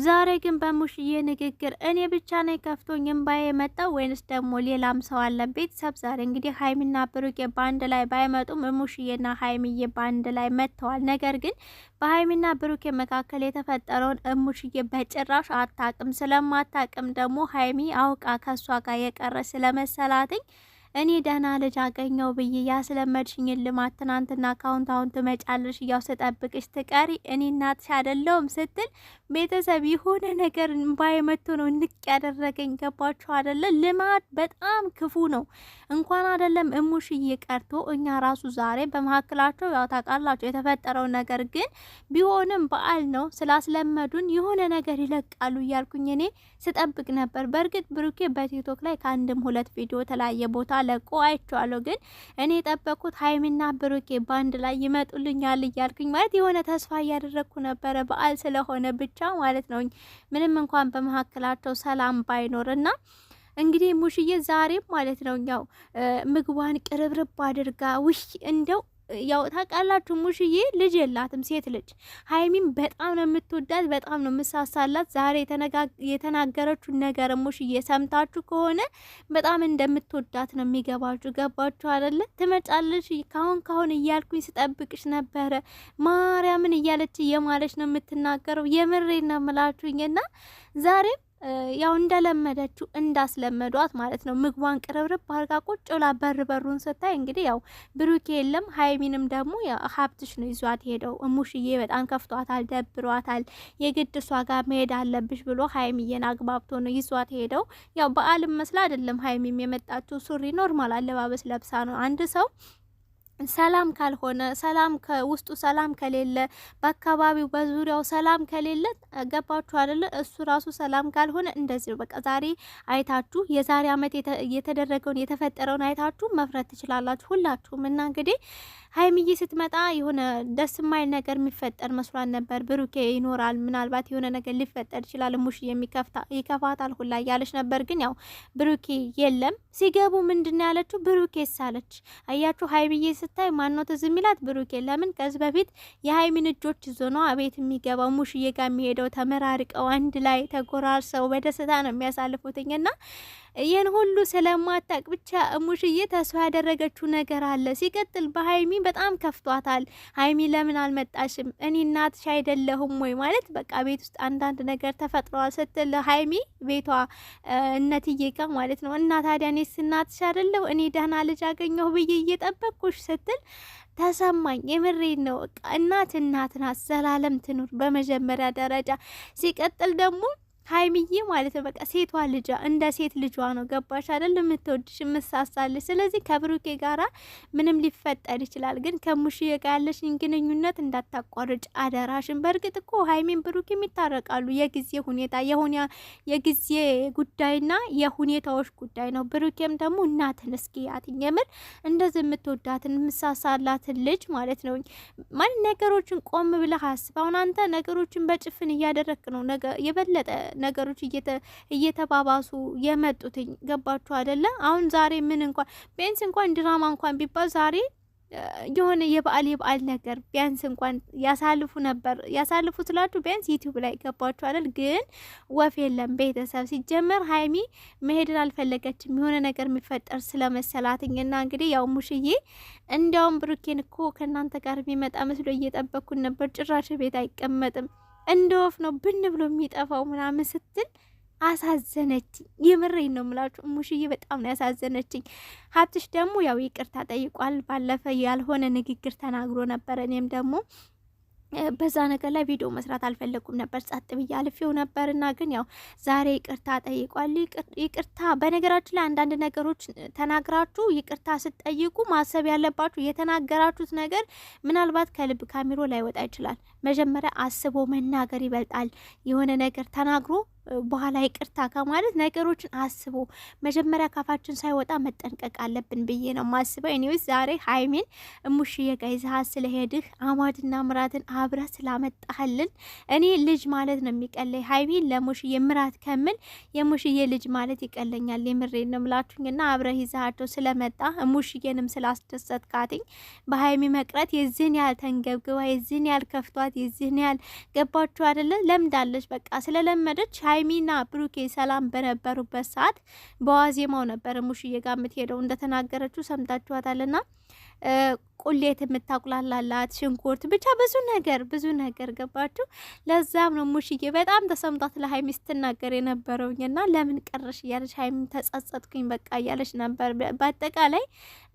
ዛሬ ግን በሙሽዬ ንግግር እኔ ብቻ ነኝ ከፍቶኝ እምባዬ የመጣው ወይንስ ደግሞ ሌላም ሰው አለ? ቤተሰብ ዛሬ እንግዲህ ሀይሚና ብሩኬ በአንድ ላይ ባይመጡም ሙሽዬና ሀይሚዬ በአንድ ላይ መጥተዋል። ነገር ግን በሀይሚና ብሩኬ መካከል የተፈጠረውን ሙሽዬ በጭራሽ አታቅም። ስለማታቅም ደግሞ ሀይሚ አውቃ ከሷ ጋር የቀረ ስለመሰላትኝ እኔ ደህና ልጅ አገኘው ብዬ ያስለመድሽኝን ልማት ትናንትና ካሁን ትመጫለሽ እያው ስጠብቅሽ ትቀሪ እኔ እናትሽ አይደለሁም ስትል ቤተሰብ የሆነ ነገር እምባዬ መጥቶ ነው ንቅ ያደረገኝ። ገባችሁ አይደለ? ልማት በጣም ክፉ ነው። እንኳን አይደለም እሙሽዬ ቀርቶ እኛ ራሱ ዛሬ በመካከላቸው ያው ታውቃላችሁ የተፈጠረው ነገር ግን ቢሆንም በዓል ነው ስላስለመዱን የሆነ ነገር ይለቃሉ እያልኩኝ እኔ ስጠብቅ ነበር። በእርግጥ ብሩኬ በቲክቶክ ላይ ከአንድም ሁለት ቪዲዮ ተለያየ ቦታ ለቆ አይቼዋለሁ። ግን እኔ የጠበቁት ሀይሚና ብሩኬ ባንድ ላይ ይመጡልኛል እያልኩኝ ማለት የሆነ ተስፋ እያደረግኩ ነበረ፣ በዓል ስለሆነ ብቻ ማለት ነው። ምንም እንኳን በመካከላቸው ሰላም ባይኖርና እንግዲህ ሙሽዬ ዛሬም ማለት ነው ያው ምግቧን ቅርብርብ አድርጋ ውሽ እንደው ያው ታውቃላችሁ ሙሽዬ ልጅ የላትም ሴት ልጅ። ሀይሚም በጣም ነው የምትወዳት፣ በጣም ነው የምሳሳላት። ዛሬ የተናገረችው ነገር ሙሽዬ ሰምታችሁ ከሆነ በጣም እንደምትወዳት ነው የሚገባችሁ። ገባችሁ አይደለ? ትመጫለሽ ካሁን እያልኩኝ ስጠብቅሽ ነበረ ማርያምን እያለች እየማለች ነው የምትናገረው። የምሬን ነው የምላችሁኝና ዛሬም ያው እንደለመደችው እንዳስለመዷት ማለት ነው። ምግቧን ቅርብርብ አርጋ ቁጭ ብላ በሩን ስታይ እንግዲህ ያው ብሩኬ የለም። ሀይሚንም ደግሞ ሀብትሽ ነው ይዟት ሄደው። ሙሽዬ በጣም ከፍቷታል፣ ደብሯታል። የግድ እሷ ጋር መሄድ አለብሽ ብሎ ሀይሚዬን አግባብቶ ነው ይዟት ሄደው። ያው በዓልም መስላ አይደለም ሀይሚም የመጣችው፣ ሱሪ ኖርማል አለባበስ ለብሳ ነው። አንድ ሰው ሰላም ካልሆነ ሰላም ከውስጡ ሰላም ከሌለ በአካባቢው በዙሪያው ሰላም ከሌለ ገባችሁ አይደለ? እሱ ራሱ ሰላም ካልሆነ እንደዚህ በቃ ዛሬ አይታችሁ የዛሬ አመት የተደረገውን የተፈጠረውን አይታችሁ መፍረት ትችላላችሁ ሁላችሁም። እና እንግዲህ ሀይሚዬ ስትመጣ የሆነ ደስ የማይል ነገር የሚፈጠር መስሏን ነበር። ብሩኬ ይኖራል ምናልባት የሆነ ነገር ሊፈጠር ይችላል፣ ሙሽ ይከፋታል ሁላ እያለች ነበር። ግን ያው ብሩኬ የለም። ሲገቡ ምንድነው ያለችው? ብሩኬ ሳለች አያችሁ። ሀይሚዬ ስታይ ማነው ትዝ የሚላት? ብሩኬ። ለምን ከዚህ በፊት የሀይሚን እጆች ይዞ ነው ቤት የሚገባው ሙሽዬ ጋር የሚሄደው። ተመራርቀው አንድ ላይ ተጎራርሰው በደስታ ነው የሚያሳልፉትኝና ይህን ሁሉ ስለማታቅ ብቻ ሙሽዬ ተስፋ ያደረገችው ነገር አለ። ሲቀጥል በሀይሚ በጣም ከፍቷታል። ሀይሚ ለምን አልመጣሽም? እኔ እናትሽ አይደለሁም ወይ ማለት በቃ ቤት ውስጥ አንዳንድ ነገር ተፈጥሯል ስትል ሀይሚ ቤቷ እነትዬ ጋ ማለት ነው። እና ታዲያ እኔስ እናትሽ አይደለሁ? እኔ ደህና ልጅ አገኘሁ ብዬ እየጠበቅኩሽ ስትል ተሰማኝ። የምሬን ነው። እናት ናት፣ ዘላለም ትኑር በመጀመሪያ ደረጃ። ሲቀጥል ደግሞ ሀይሚዬ ማለት ነው በቃ ሴቷ ልጇ እንደ ሴት ልጇ ነው። ገባሽ አይደል? የምትወድሽ የምሳሳልሽ። ስለዚህ ከብሩኬ ጋራ ምንም ሊፈጠር ይችላል፣ ግን ከሙሽዬ ጋር ያለሽን ግንኙነት እንዳታቋርጭ አደራሽን። በእርግጥ እኮ ሀይሚን ብሩኬም ይታረቃሉ። የጊዜ ሁኔታ የጊዜ ጉዳይና የሁኔታዎች ጉዳይ ነው። ብሩኬም ደግሞ እናትን እስኪ ያትኝ የምር እንደዚህ የምትወዳትን የምሳሳላትን ልጅ ማለት ነው ማን ነገሮችን ቆም ብለህ አስብ። አሁን አንተ ነገሮችን በጭፍን እያደረክ ነው የበለጠ ነገሮች እየተባባሱ የመጡትኝ። ገባችሁ አይደለ? አሁን ዛሬ ምን እንኳን ቢያንስ እንኳን ድራማ እንኳን ቢባል ዛሬ የሆነ የበዓል ነገር ቢያንስ እንኳን ያሳልፉ ነበር። ያሳልፉ ስላችሁ ቢያንስ ዩቲዩብ ላይ ገባችሁ አይደል? ግን ወፍ የለም ቤተሰብ። ሲጀመር ሀይሚ መሄድን አልፈለገችም የሆነ ነገር የሚፈጠር ስለመሰላትኝና እንግዲህ ያው ሙሽዬ እንዲያውም ብሩኬን እኮ ከእናንተ ጋር የሚመጣ መስሎ እየጠበኩን ነበር፣ ጭራሽ ቤት አይቀመጥም እንደ ወፍ ነው ብን ብሎ የሚጠፋው ምናምን ስትል አሳዘነችኝ። የምሬን ነው የምላችሁ ሙሽዬ በጣም ነው ያሳዘነችኝ። ሀብትሽ ደግሞ ያው ይቅርታ ጠይቋል። ባለፈ ያልሆነ ንግግር ተናግሮ ነበር። እኔም ደግሞ በዛ ነገር ላይ ቪዲዮ መስራት አልፈለኩም ነበር፣ ጸጥ ብዬ አልፌው ነበርና ግን ያው ዛሬ ይቅርታ ጠይቋል። ይቅርታ በነገራችን ላይ አንዳንድ ነገሮች ተናግራችሁ ይቅርታ ስትጠይቁ ማሰብ ያለባችሁ የተናገራችሁት ነገር ምናልባት ከልብ ካሜሮ ላይ ወጣ ይችላል። መጀመሪያ አስቦ መናገር ይበልጣል። የሆነ ነገር ተናግሮ በኋላ ይቅርታ ከማለት ነገሮችን አስቦ መጀመሪያ ካፋችን ሳይወጣ መጠንቀቅ አለብን ብዬ ነው ማስበው። እኔውስ ዛሬ ሀይሚን እሙሽዬ ጋር ይዘሃት ስለሄድህ አማድና ምራትን አብረህ ስላመጣህልን እኔ ልጅ ማለት ነው የሚቀለኝ። ሀይሚን ለሙሽዬ ምራት ከምል የሙሽዬ ልጅ ማለት ይቀለኛል። የምሬን ነው ምላችሁኝና አብረህ ይዘሃቸው ስለመጣ እሙሽዬንም ስላስደሰትካትኝ በሀይሚ መቅረት የዚህን ያህል ተንገብግባ የዚህን ያህል ከፍቷት የዚህን ያህል ገባችሁ አይደለ? ለምዳለች በቃ ስለለመደች ሀይሚና ብሩኬ ሰላም በነበሩበት ሰዓት በዋዜማው ነበር ሙሽዬ ጋር የምትሄደው እንደተናገረችው ሰምታችኋታልና ቁሌት የምታቁላላላት ሽንኩርት ብቻ ብዙ ነገር ገባችሁ። ለዛም ነው ሙሽዬ በጣም ተሰምቷት ለሀይሚ ስትናገር የነበረውኝና ለምን ቀረሽ እያለች ሀይሚን ተጸጸትኩኝ በቃ እያለች ነበር። በአጠቃላይ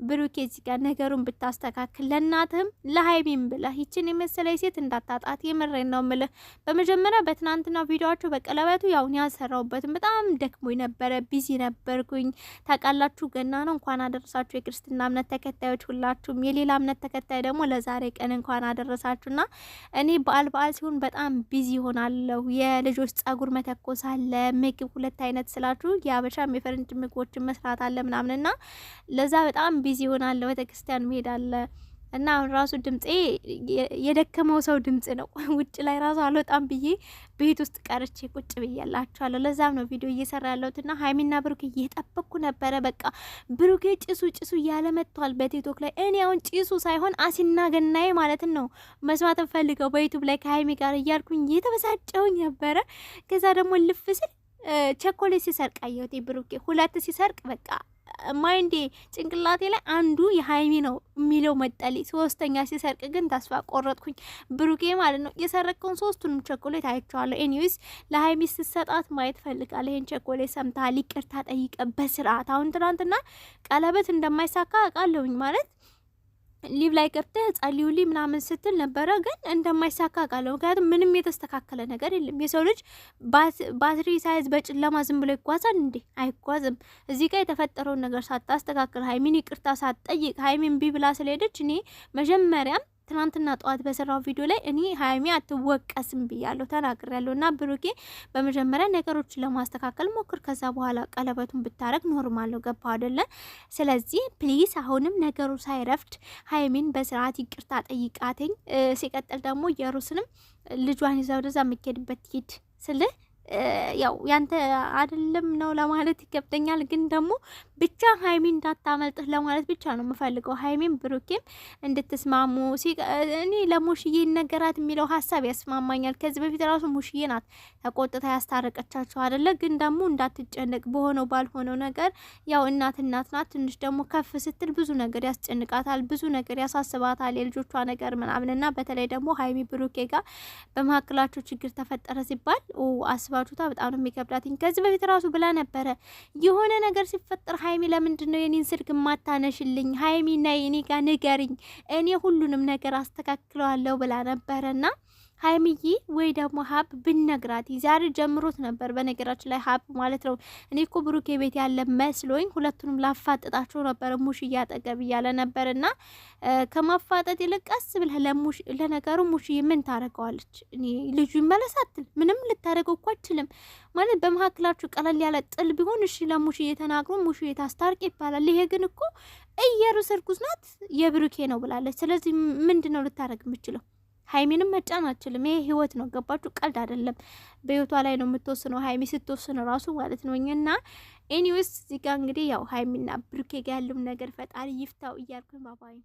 ብሩኬ እዚህ ጋር ነገሩን ብታስተካክል ለእናትህም ለሀይሚም ብለህ ይችን የመሰለ ሴት እንዳታጣት የምሬን ነው ምልህ። በመጀመሪያ በትናንትናው ቪዲዮአችሁ በቀለበቱ ያውን ያልሰራሁበትም በጣም ደክሞኝ ነበረ፣ ቢዚ ነበርኩኝ ታውቃላችሁ። ገና ነው እንኳን አደረሳችሁ የክርስትና እምነት ተከታዮች ሁላችሁም የሌላ እምነት ተከታይ ደግሞ ለዛሬ ቀን እንኳን አደረሳችሁና እኔ በዓል ሲሆን በጣም ቢዚ ሆናለሁ። የልጆች ጸጉር መተኮስ አለ፣ ምግብ 2 አይነት ስላችሁ የአበሻም የፈረንጅ ምግቦችን መስራት አለ ምናምንና ለዛ በጣም ቢዚ ሆናለሁ። ቤተክርስቲያን መሄድ አለ እና አሁን ራሱ ድምጼ የደከመው ሰው ድምጽ ነው። ውጭ ላይ ራሱ አልወጣም ብዬ ቤት ውስጥ ቀርቼ ቁጭ ብያላችኋለሁ። ለዛም ነው ቪዲዮ እየሰራ ያለሁትና ሀይሚና ብሩኬ እየጠበቅኩ ነበረ። በቃ ብሩኬ ጭሱ እያለ መጥቷል በቲክቶክ ላይ። እኔ አሁን ጭሱ ሳይሆን አሲና ገናዬ ማለትን ነው መስማት ፈልገው በዩቲዩብ ላይ ከሀይሚ ጋር እያልኩኝ እየተበሳጨሁኝ ነበረ። ከዛ ደግሞ ልፍ ስል ቸኮሌት ሲሰርቅ አየሁት ብሩኬ 2 ሲሰርቅ በቃ ማይንዴ ጭንቅላቴ ላይ አንዱ የሀይሚ ነው የሚለው መጠሊ 3ኛ ሲሰርቅ ግን ተስፋ ቆረጥኩኝ። ብሩኬ ማለት ነው የሰረቀውን 3ቱንም ቸኮሌት አይቼዋለሁ። ኤኒዌይስ ለሀይሚ ስትሰጣት ማየት ፈልጋለሁ። ይሄን ቸኮሌት ሰምታ ይቅርታ ጠይቀ በስርዓት አሁን ትናንትና ቀለበት እንደማይሳካ አውቃለሁኝ ማለት ሊቭ ላይ ገብተህ ጸልዩልኝ ምናምን ስትል ነበረ፣ ግን እንደማይሳካ ቃለው። ምክንያቱም ምንም የተስተካከለ ነገር የለም። የሰው ልጅ ባትሪ ሳይዝ በጨለማ ዝም ብሎ ይጓዛል እንዴ? አይጓዝም። እዚህ ጋር የተፈጠረውን ነገር ሳታስተካክል ሀይሚን ይቅርታ ሳትጠይቅ ሀይሚን ቢ ብላ ስለሄደች እኔ መጀመሪያም ትናንትና ጠዋት በሰራው ቪዲዮ ላይ እኔ ሀይሚ አትወቀስም ብያለሁ ተናግሬያለሁ። እና ብሩኬ በመጀመሪያ ነገሮችን ለማስተካከል ሞክር፣ ከዛ በኋላ ቀለበቱን ብታረግ ኖርማል ነው። ገባ አይደለ? ስለዚህ ፕሊዝ አሁንም ነገሩ ሳይረፍድ ሀይሚን በስርዓት ይቅርታ ጠይቃትኝ። ሲቀጥል ደግሞ የሩስንም ልጇን ይዛ ወደዛ የምትሄድበት ሂድ ስልህ ያው ያንተ አይደለም ነው ለማለት ይከብደኛል፣ ግን ደግሞ ብቻ ሀይሚን እንዳታመልጥህ ለማለት ብቻ ነው የምፈልገው። ሀይሚን ብሩኬም እንድትስማሙ እኔ ለሙሽዬ ነገራት የሚለው ሀሳብ ያስማማኛል። ከዚህ በፊት ራሱ ሙሽዬ ናት ተቆጥታ ያስታረቀቻቸው አይደለ? ግን ደግሞ እንዳትጨነቅ በሆነው ባልሆነው ነገር ያው እናት ናት። ትንሽ ደግሞ ከፍ ስትል ብዙ ነገር ያስጨንቃታል፣ ብዙ ነገር ያሳስባታል፣ የልጆቿ ነገር ምናምንና በተለይ ደግሞ ሀይሚ ብሩኬ ጋር በመካከላቸው ችግር ተፈጠረ ሲባል አስባችሁታ በጣም ነው የሚከብዳትኝ። ከዚህ በፊት ራሱ ብላ ነበረ የሆነ ነገር ሲፈጠር ሀይሚ ለምንድን ነው የኔን ስልክ ማታነሽልኝ? ሀይሚ ነይ እኔ ጋር ንገሪኝ፣ እኔ ሁሉንም ነገር አስተካክለዋለሁ ብላ ነበረና ሀይሚዬ ወይ ደግሞ ሀብ ብነግራት ዛሬ ጀምሮት ነበር። በነገራችን ላይ ሀብ ማለት ነው እኔ እኮ ብሩኬ ቤት ያለ መስሎኝ ሁለቱንም ላፋጥጣቸው ነበር። ሙሽ እያጠገብ እያለ ነበርና ከማፋጠጥ ይልቅ ቀስ ብለህ ለነገሩ ሙሽዬ ምን ታረገዋለች? እኔ ልጁ ይመለሳትል ምንም ልታረገው እኮ አትችልም። ማለት በመካከላችሁ ቀለል ያለ ጥል ቢሆን እሺ ለሙሽዬ ተናግሮ ሙሽዬ ታስታርቅ ይባላል። ይሄ ግን እኮ እየሩስ እርጉዝ ናት የብሩኬ ነው ብላለች። ስለዚህ ምንድነው ልታረግ የምችለው? ሀይሚንም መጫን አችልም። ይሄ ህይወት ነው ገባችሁ? ቀልድ አይደለም። በህይወቷ ላይ ነው የምትወስነው ሀይሚ ስትወስን ራሱ ማለት ነው። እና ኤኒዌይስ እዚህ ጋር እንግዲህ ያው ሀይሚና ብሩኬ ጋር ያለው ነገር ፈጣሪ ይፍታው እያልኩኝ ባባይ